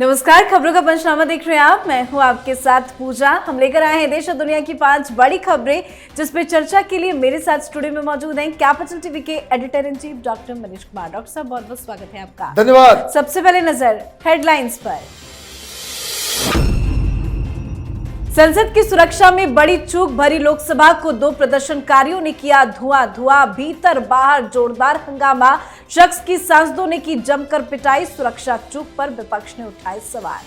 नमस्कार, खबरों का पंचनामा देख रहे हैं आप। मैं हूं आपके साथ पूजा। हम लेकर आए हैं देश और दुनिया की 5 बड़ी खबरें, जिस पे चर्चा के लिए मेरे साथ स्टूडियो में मौजूद हैं कैपिटल टीवी के editor in chief doctor Manish Kumar. Doctor साहब, बहुत बहुत स्वागत है आपका। धन्यवाद। सबसे पहले नजर हेडलाइंस पर। संसद की सुरक्षा में बड़ी चूक भरी लोकसभा को 2 प्रदर्शनकारियों ने किया धुआं, भीतर बाहर जोरदार हंगामा। शख्स की सांसदों ने की जमकर पिटाई। सुरक्षा चूक पर विपक्ष ने उठाए सवाल।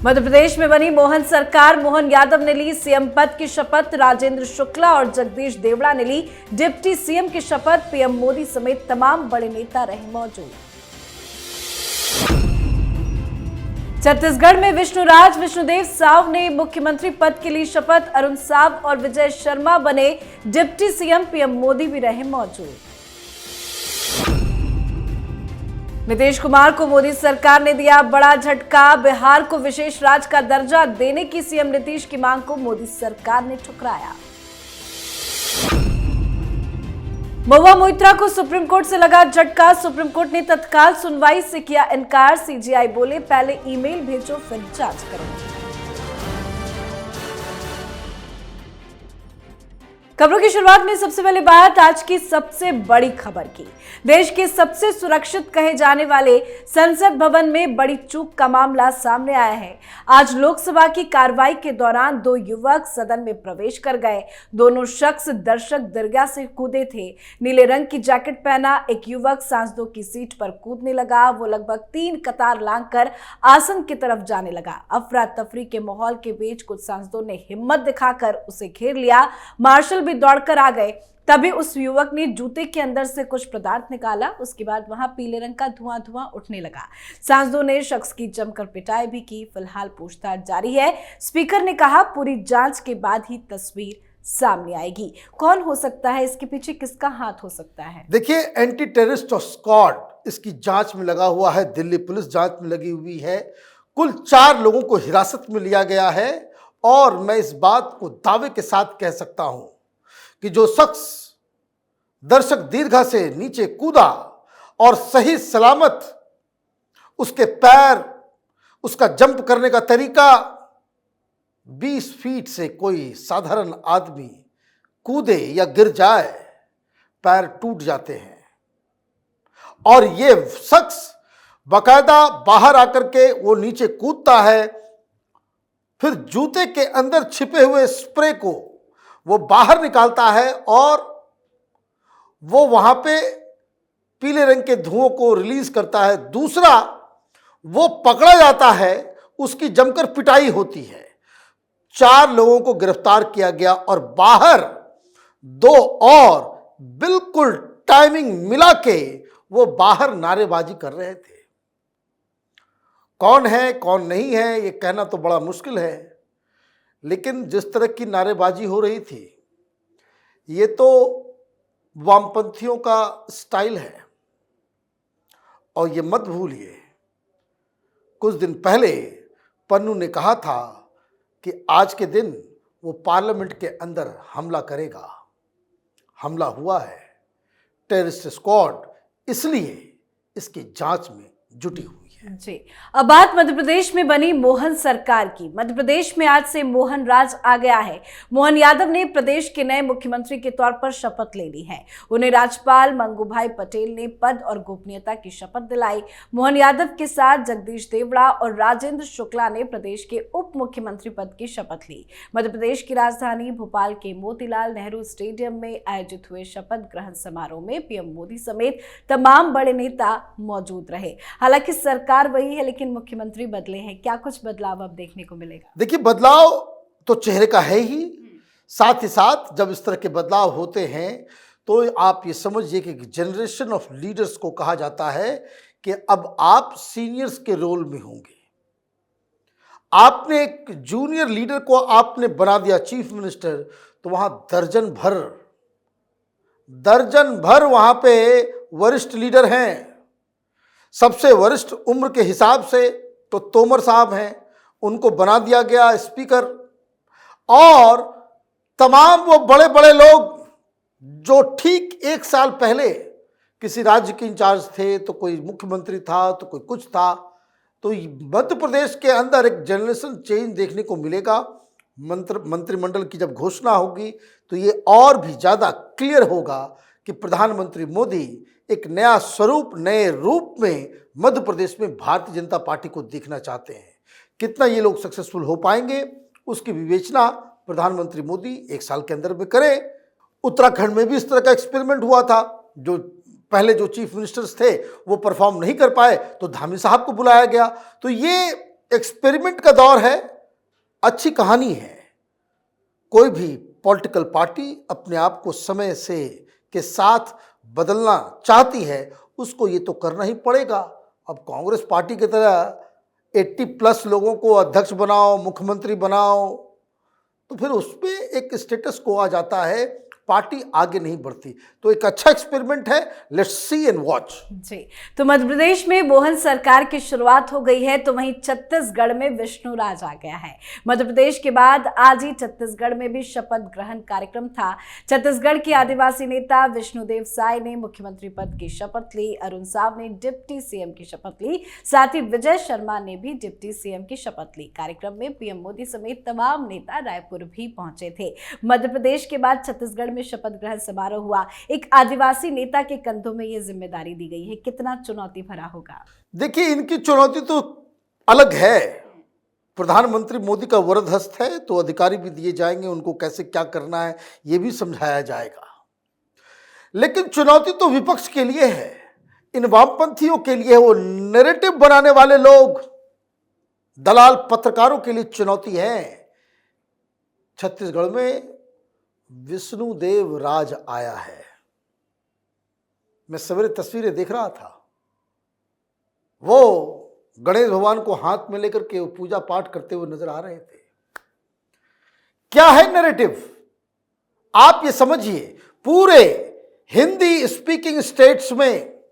मध्य प्रदेश में बनी मोहन सरकार। मोहन यादव ने ली सीएम पद की शपथ। राजेंद्र शुक्ला और जगदीश देवड़ा ने ली डिप्टी सीएम की शपथ। पीएम मोदी समेत तमाम बड़े नेता रहे मौजूद। छत्तीसगढ़ में विष्णुदेव साव ने मुख्यमंत्री पद के लिए शपथ। अरुण साव और विजय शर्मा बने डिप्टी सीएम। पीएम मोदी भी रहे मौजूद। नीतीश कुमार को मोदी सरकार ने दिया बड़ा झटका। बिहार को विशेष राज्य का दर्जा देने की सीएम नीतीश की मांग को मोदी सरकार ने ठुकराया। महुआ मोइत्रा को सुप्रीम कोर्ट से लगा झटका। सुप्रीम कोर्ट ने तत्काल सुनवाई से किया इनकार। सीजीआई बोले, पहले ईमेल भेजो फिर जांच करो। खबरों की शुरुआत में सबसे पहले बात आज की सबसे बड़ी खबर की। देश के सबसे सुरक्षित कहे जाने वाले संसद भवन में बड़ी चूक का मामला सामने आया है। आज लोकसभा की कार्रवाई के दौरान 2 युवक सदन में प्रवेश कर गए। दोनों शख्स दर्शक दरगाह से कूदे थे। नीले रंग की जैकेट पहना एक युवक सांसदों की सीट पर कूदने लगा। वो लगभग 3 कतार लांघकर आसन की तरफ जाने लगा। अफरा तफरी के माहौल के बीच कुछ सांसदों ने हिम्मत दिखाकर उसे घेर लिया। मार्शल भी दौड़कर आ गए। तभी उस युवक ने जूते के अंदर से कुछ पदार्थ निकाला। उसके बाद वहां पीले रंग का धुआं उठने लगा। सांसदों ने शख्स की जमकर पिटाई भी की। फिलहाल पूछताछ जारी है। स्पीकर ने कहा, पूरी जांच के बाद ही तस्वीर सामने आएगी। कौन हो सकता है इसके पीछे, किसका हाथ हो सकता है? देखिए, एंटी टेररिस्ट स्क्वाड इसकी जांच में लगा हुआ है। दिल्ली पुलिस जांच में लगी हुई है। कुल 4 लोगों को हिरासत में लिया गया है। और मैं इस बात को दावे के साथ कह सकता हूं कि जो शख्स दर्शक दीर्घा से नीचे कूदा और सही सलामत उसके पैर, उसका जंप करने का तरीका 20 फीट से कोई साधारण आदमी कूदे या गिर जाए, पैर टूट जाते हैं। और ये शख्स बाकायदा बाहर आकर के वो नीचे कूदता है, फिर जूते के अंदर छिपे हुए स्प्रे को वो बाहर निकालता है और वो वहां पे पीले रंग के धुओं को रिलीज करता है। दूसरा, वो पकड़ा जाता है, उसकी जमकर पिटाई होती है। 4 लोगों को गिरफ्तार किया गया और बाहर 2 और बिल्कुल टाइमिंग मिला के वो बाहर नारेबाजी कर रहे थे। कौन है कौन नहीं है ये कहना तो बड़ा मुश्किल है, लेकिन जिस तरह की नारेबाजी हो रही थी, ये तो वामपंथियों का स्टाइल है। और ये मत भूलिए, कुछ दिन पहले पन्नू ने कहा था कि आज के दिन वो पार्लियामेंट के अंदर हमला करेगा। हमला हुआ है। टेररिस्ट स्क्वाड इसलिए इसकी जांच में जुटी हुई है। जी, अब बात मध्य प्रदेश में बनी मोहन सरकार की। मध्य प्रदेश में आज से मोहन राज आ गया है। मोहन यादव ने प्रदेश के नए मुख्यमंत्री के तौर पर शपथ ले ली है। उन्हें राज्यपाल मंगूभाई पटेल ने पद और गोपनीयता की शपथ दिलाई। मोहन यादव के साथ जगदीश देवड़ा और राजेंद्र शुक्ला ने प्रदेश के उप मुख्यमंत्री पद की शपथ ली। मध्य प्रदेश की राजधानी भोपाल के मोतीलाल नेहरू स्टेडियम में आयोजित हुए शपथ ग्रहण समारोह में पीएम मोदी समेत तमाम बड़े नेता मौजूद रहे। हालांकि सरकार वही है, लेकिन मुख्यमंत्री बदले हैं। क्या कुछ बदलाव अब देखने को मिलेगा? देखिए, बदलाव तो चेहरे का है ही, साथ ही साथ जब इस तरह के बदलाव होते हैं तो आप ये समझिए कि जनरेशन ऑफ लीडर्स को कहा जाता है कि अब आप सीनियर्स के रोल में होंगे। आपने एक जूनियर लीडर को आपने बना दिया चीफ मिनिस्टर, तो वहां दर्जन भर वहां पे वरिष्ठ लीडर हैं। सबसे वरिष्ठ उम्र के हिसाब से तो तोमर साहब हैं, उनको बना दिया गया स्पीकर। और तमाम वो बड़े बड़े लोग जो ठीक 1 साल पहले किसी राज्य के इंचार्ज थे, तो कोई मुख्यमंत्री था, तो कोई कुछ था। तो मध्य प्रदेश के अंदर एक जनरेशन चेंज देखने को मिलेगा। मंत्रिमंडल की जब घोषणा होगी तो ये और भी ज़्यादा क्लियर होगा कि प्रधानमंत्री मोदी एक नया स्वरूप, नए रूप में मध्य प्रदेश में भारतीय जनता पार्टी को देखना चाहते हैं। कितना ये लोग सक्सेसफुल हो पाएंगे उसकी विवेचना प्रधानमंत्री मोदी 1 साल के अंदर में करें। उत्तराखंड में भी इस तरह का एक्सपेरिमेंट हुआ था। जो पहले जो चीफ मिनिस्टर्स थे वो परफॉर्म नहीं कर पाए तो धामी साहब को बुलाया गया। तो ये एक्सपेरिमेंट का दौर है, अच्छी कहानी है। कोई भी पॉलिटिकल पार्टी अपने आप को समय से के साथ बदलना चाहती है, उसको ये तो करना ही पड़ेगा। अब कांग्रेस पार्टी की तरह 80+ लोगों को अध्यक्ष बनाओ, मुख्यमंत्री बनाओ, तो फिर उसमें एक स्टेटस को आ जाता है, पार्टी आगे नहीं बढ़ती। तो एक अच्छा एक्सपेरिमेंट है, लेट्स सी एंड वॉच। जी, तो मध्य प्रदेश में मोहन सरकार की शुरुआत हो गई है, तो वहीं छत्तीसगढ़ में विष्णु राज आ गया है। मध्य प्रदेश के बाद आज ही छत्तीसगढ़ में भी शपथ ग्रहण कार्यक्रम था। छत्तीसगढ़ के आदिवासी नेता विष्णुदेव साय ने मुख्यमंत्री पद की शपथ ली, अरुण साव ने डिप्टी सीएम की शपथ ली, साथ ही विजय शर्मा ने भी डिप्टी सीएम की शपथ ली। कार्यक्रम में पीएम मोदी समेत तमाम नेता रायपुर भी पहुंचे थे। मध्य प्रदेश के बाद छत्तीसगढ़ में शपथ ग्रहण समारोह हुआ। एक आदिवासी नेता के कंधों में यह जिम्मेदारी दी गई है, कितना चुनौती भरा होगा? देखिए, इनकी चुनौती तो अलग है। प्रधानमंत्री मोदी का वरद हस्त है, तो अधिकारी भी दिए जाएंगे, उनको कैसे क्या करना है यह भी समझाया जाएगा। लेकिन चुनौती तो विपक्ष के लिए है, इन वामपंथियों के लिए, वो नैरेटिव बनाने वाले लोग, दलाल पत्रकारों के लिए चुनौती है। छत्तीसगढ़ में विष्णुदेव राज आया है। मैं सवेरे तस्वीरें देख रहा था, वो गणेश भगवान को हाथ में लेकर के पूजा पाठ करते हुए नजर आ रहे थे। क्या है नैरेटिव? आप ये समझिए, पूरे हिंदी स्पीकिंग स्टेट्स में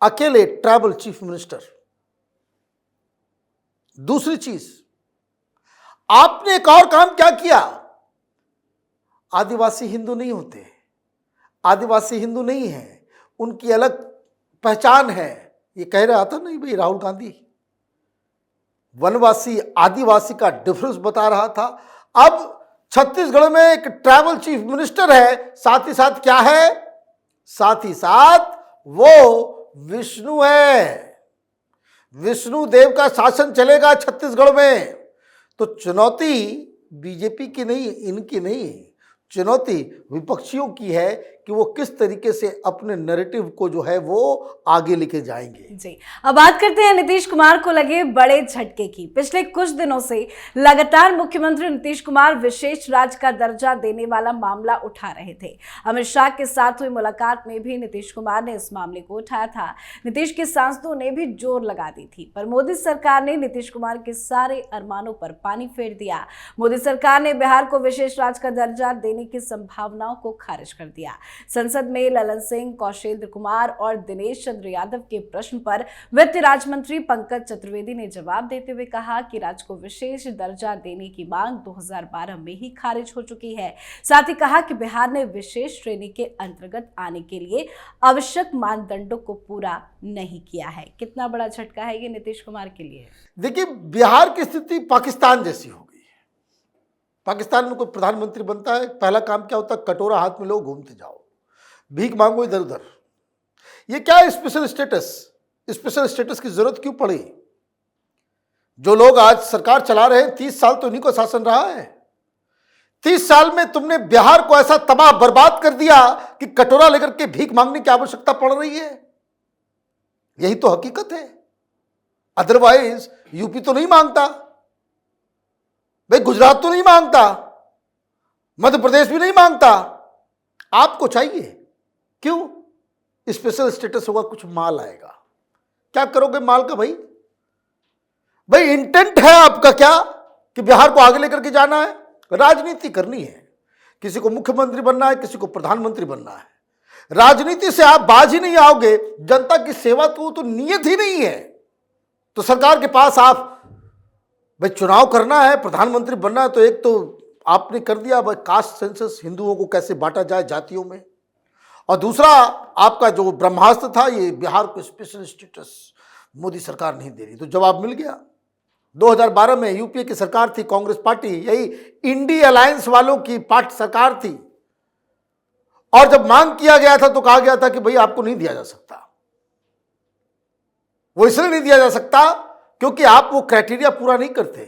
अकेले ट्राइबल चीफ मिनिस्टर। दूसरी चीज, आपने एक और काम क्या किया? आदिवासी हिंदू नहीं होते, आदिवासी हिंदू नहीं है, उनकी अलग पहचान है। ये कह रहा था नहीं भाई राहुल गांधी, वनवासी आदिवासी का डिफरेंस बता रहा था। अब छत्तीसगढ़ में एक ट्राइबल चीफ मिनिस्टर है, साथ ही साथ क्या है? साथ ही साथ वो विष्णु है। विष्णु देव का शासन चलेगा छत्तीसगढ़ में। तो चुनौती बीजेपी की नहीं, इनकी नहीं, चुनौती विपक्षियों की है कि वो किस तरीके से अपने नैरेटिव को जो है वो आगे लेके जाएंगे। जी, अब बात करते हैं नीतीश कुमार को लगे बड़े झटके की। पिछले कुछ दिनों से लगातार मुख्यमंत्री नीतीश कुमार विशेष राज्य का दर्जा देने वाला मामला उठा रहे थे। अमित शाह के साथ हुई मुलाकात में भी नीतीश कुमार ने इस मामले को उठाया था। नीतीश के सांसदों ने भी जोर लगा दी थी, पर मोदी सरकार ने नीतीश कुमार के सारे अरमानों पर पानी फेर दिया। मोदी सरकार ने बिहार को विशेष राज्य का दर्जा देने की संभावनाओं को खारिज कर दिया। संसद में ललन सिंह, कौशेंद्र कुमार और दिनेश चंद्र यादव के प्रश्न पर वित्त राज्य मंत्री पंकज चतुर्वेदी ने जवाब देते हुए कहा कि राज्य को विशेष दर्जा देने की मांग 2012 में ही खारिज हो चुकी है। साथ ही कहा कि बिहार ने विशेष श्रेणी के अंतर्गत आने के लिए आवश्यक मानदंडों को पूरा नहीं किया है। कितना बड़ा झटका है ये नीतीश कुमार के लिए? देखिए, बिहार की स्थिति पाकिस्तान जैसी हो गई। पाकिस्तान में कोई प्रधानमंत्री बनता है, पहला काम क्या होता है? कटोरा हाथ में लो, घूमते जाओ, भीख मांगो इधर उधर। ये क्या है? Special status. स्पेशल स्टेटस की जरूरत क्यों पड़ी? जो लोग आज सरकार चला रहे हैं, 30 साल तो इन्हीं को शासन रहा है। 30 साल में तुमने बिहार को ऐसा तबाह बर्बाद कर दिया कि कटोरा लेकर के भीख मांगने की आवश्यकता पड़ रही है। यही तो हकीकत है। अदरवाइज यूपी तो नहीं मांगता भाई, गुजरात तो नहीं मांगता, मध्य प्रदेश भी नहीं मांगता। आपको चाहिए। क्यों? स्पेशल स्टेटस होगा, कुछ माल आएगा। क्या करोगे माल का? भाई इंटेंट है आपका क्या कि बिहार को आगे लेकर के जाना है? राजनीति करनी है। किसी को मुख्यमंत्री बनना है, किसी को प्रधानमंत्री बनना है। राजनीति से आप बाज ही नहीं आओगे। जनता की सेवा तो नियत ही नहीं है। तो सरकार के पास आप भाई चुनाव करना है, प्रधानमंत्री बनना है, तो एक तो आपने कर दिया भाई कास्ट सेंसस, हिंदुओं को कैसे बांटा जाए जातियों में, और दूसरा, आपका जो ब्रह्मास्त्र था, ये बिहार को स्पेशल स्टेटस मोदी सरकार नहीं दे रही, तो जवाब मिल गया। 2012 में यूपीए की सरकार थी, कांग्रेस पार्टी, यही इंडी अलायंस वालों की पार्टी सरकार थी, और जब मांग किया गया था तो कहा गया था कि भाई आपको नहीं दिया जा सकता। वो इसलिए नहीं दिया जा सकता क्योंकि आप वो क्राइटेरिया पूरा नहीं करते।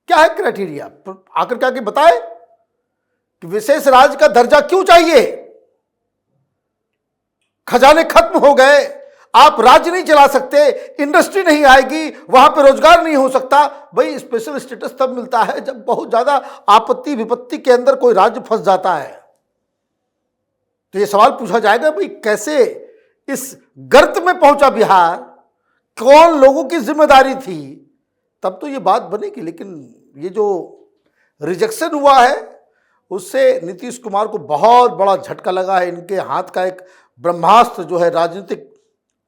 क्या है क्राइटेरिया? आकर के आगे बताए कि विशेष राज्य का दर्जा क्यों चाहिए? खजाने खत्म हो गए, आप राज्य नहीं चला सकते, इंडस्ट्री नहीं आएगी, वहां पे रोजगार नहीं हो सकता। भाई स्पेशल स्टेटस तब मिलता है जब बहुत ज्यादा आपत्ति विपत्ति के अंदर कोई राज्य फंस जाता है। तो ये सवाल पूछा जाएगा, भाई कैसे इस गर्त में पहुंचा बिहार, कौन लोगों की जिम्मेदारी थी? तब तो ये बात बनेगी। लेकिन ये जो रिजेक्शन हुआ है उससे नीतीश कुमार को बहुत बड़ा झटका लगा है। इनके हाथ का एक ब्रह्मास्त्र जो है, राजनीतिक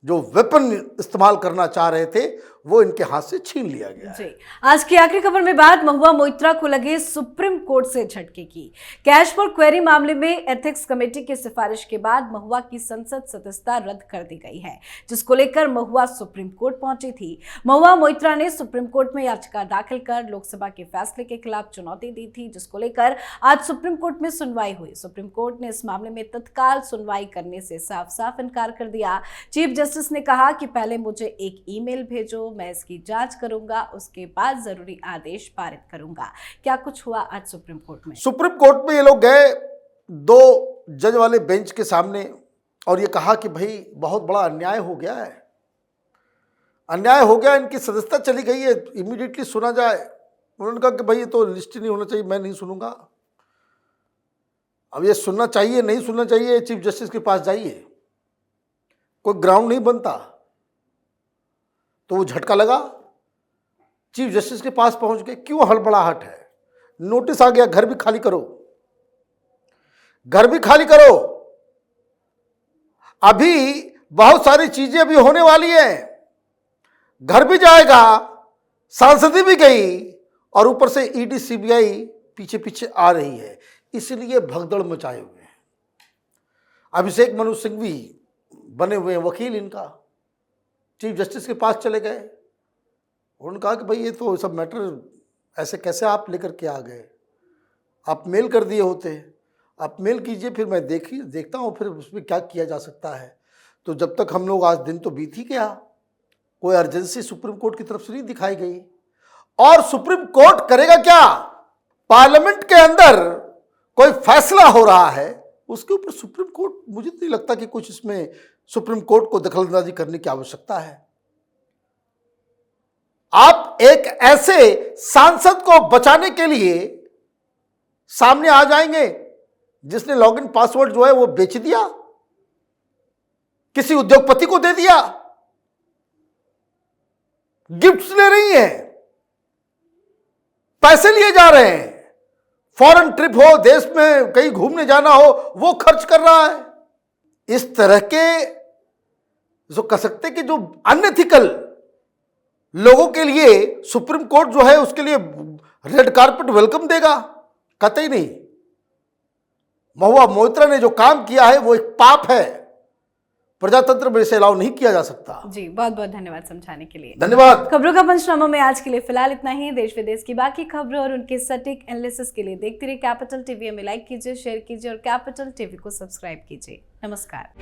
जो वेपन इस्तेमाल करना चाह रहे थे, वो इनके हाथ से छीन लिया गया है। आज की आखिरी खबर में बात महुआ मोइत्रा को लगे सुप्रीम कोर्ट से झटके की। कैश फॉर क्वेरी मामले में एथिक्स कमेटी की सिफारिश के बाद महुआ की संसद सदस्यता रद्द कर दी गई है, जिसको लेकर महुआ सुप्रीम कोर्ट पहुंची थी। महुआ मोइत्रा ने सुप्रीम कोर्ट में याचिका दाखिल कर लोकसभा के फैसले के खिलाफ चुनौती दी थी, जिसको लेकर आज सुप्रीम कोर्ट में सुनवाई हुई। सुप्रीम कोर्ट ने इस मामले में तत्काल सुनवाई करने से साफ साफ इनकार कर दिया। चीफ जस्टिस ने कहा कि पहले मुझे एक ईमेल भेजो, मैं इसकी जांच करूंगा, उसके बाद जरूरी आदेश पारित करूंगा। क्या कुछ हुआ आज सुप्रीम कोर्ट में? सुप्रीम कोर्ट में ये लोग गए 2 जज वाले बेंच के सामने और ये कहा कि भाई बहुत बड़ा अन्याय हो गया है, अन्याय हो गया, इनकी सदस्यता चली गई है, इमीडिएटली सुना जाए। उन्होंने कहा कि भाई ये तो लिस्ट ही नहीं होना चाहिए, मैं नहीं सुनूंगा। अब ये सुनना चाहिए नहीं सुनना चाहिए, चीफ जस्टिस के पास जाइए, कोई ग्राउंड नहीं बनता। तो वो झटका लगा, चीफ जस्टिस के पास पहुंच गए। क्यों हड़बड़ाहट है? नोटिस आ गया, घर भी खाली करो, घर भी खाली करो। अभी बहुत सारी चीजें अभी होने वाली हैं, घर भी जाएगा, सांसदी भी गई, और ऊपर से ईडी सीबीआई पीछे पीछे आ रही है, इसलिए भगदड़ मचाए हुए हैं। अभिषेक मनु सिंघवी बने हुए हैं वकील, इनका चीफ जस्टिस के पास चले गए। उन्होंने कहा कि भाई ये तो सब मैटर ऐसे कैसे आप लेकर के आ गए, आप मेल कर दिए होते, आप मेल कीजिए, फिर मैं देखता हूँ फिर उसमें क्या किया जा सकता है। तो जब तक हम लोग, आज दिन तो बीत ही गया, कोई अर्जेंसी सुप्रीम कोर्ट की तरफ से नहीं दिखाई गई। और सुप्रीम कोर्ट करेगा क्या? पार्लियामेंट के अंदर कोई फैसला हो रहा है, उसके ऊपर सुप्रीम कोर्ट, मुझे नहीं लगता कि कुछ इसमें सुप्रीम कोर्ट को दखलंदाजी करने की आवश्यकता है। आप एक ऐसे सांसद को बचाने के लिए सामने आ जाएंगे जिसने लॉगिन पासवर्ड जो है वो बेच दिया, किसी उद्योगपति को दे दिया, गिफ्ट्स ले रही हैं, पैसे लिए जा रहे हैं, फॉरेन ट्रिप हो, देश में कहीं घूमने जाना हो, वो खर्च कर रहा है। इस तरह के जो कह सकते कि जो अनएथिकल लोगों के लिए सुप्रीम कोर्ट जो है उसके लिए रेड कार्पेट वेलकम देगा? कतई नहीं। महुआ मोइत्रा ने जो काम किया है वो एक पाप है, प्रजातंत्र में इसे अलाउ नहीं किया जा सकता। जी, बहुत बहुत धन्यवाद समझाने के लिए। धन्यवाद। खबरों का पंचनामा में आज के लिए फिलहाल इतना ही। देश विदेश की बाकी खबरों और उनके सटीक एनालिसिस के लिए देखते रहिए कैपिटल टीवी। में लाइक कीजिए, शेयर कीजिए और कैपिटल टीवी को सब्सक्राइब कीजिए। नमस्कार।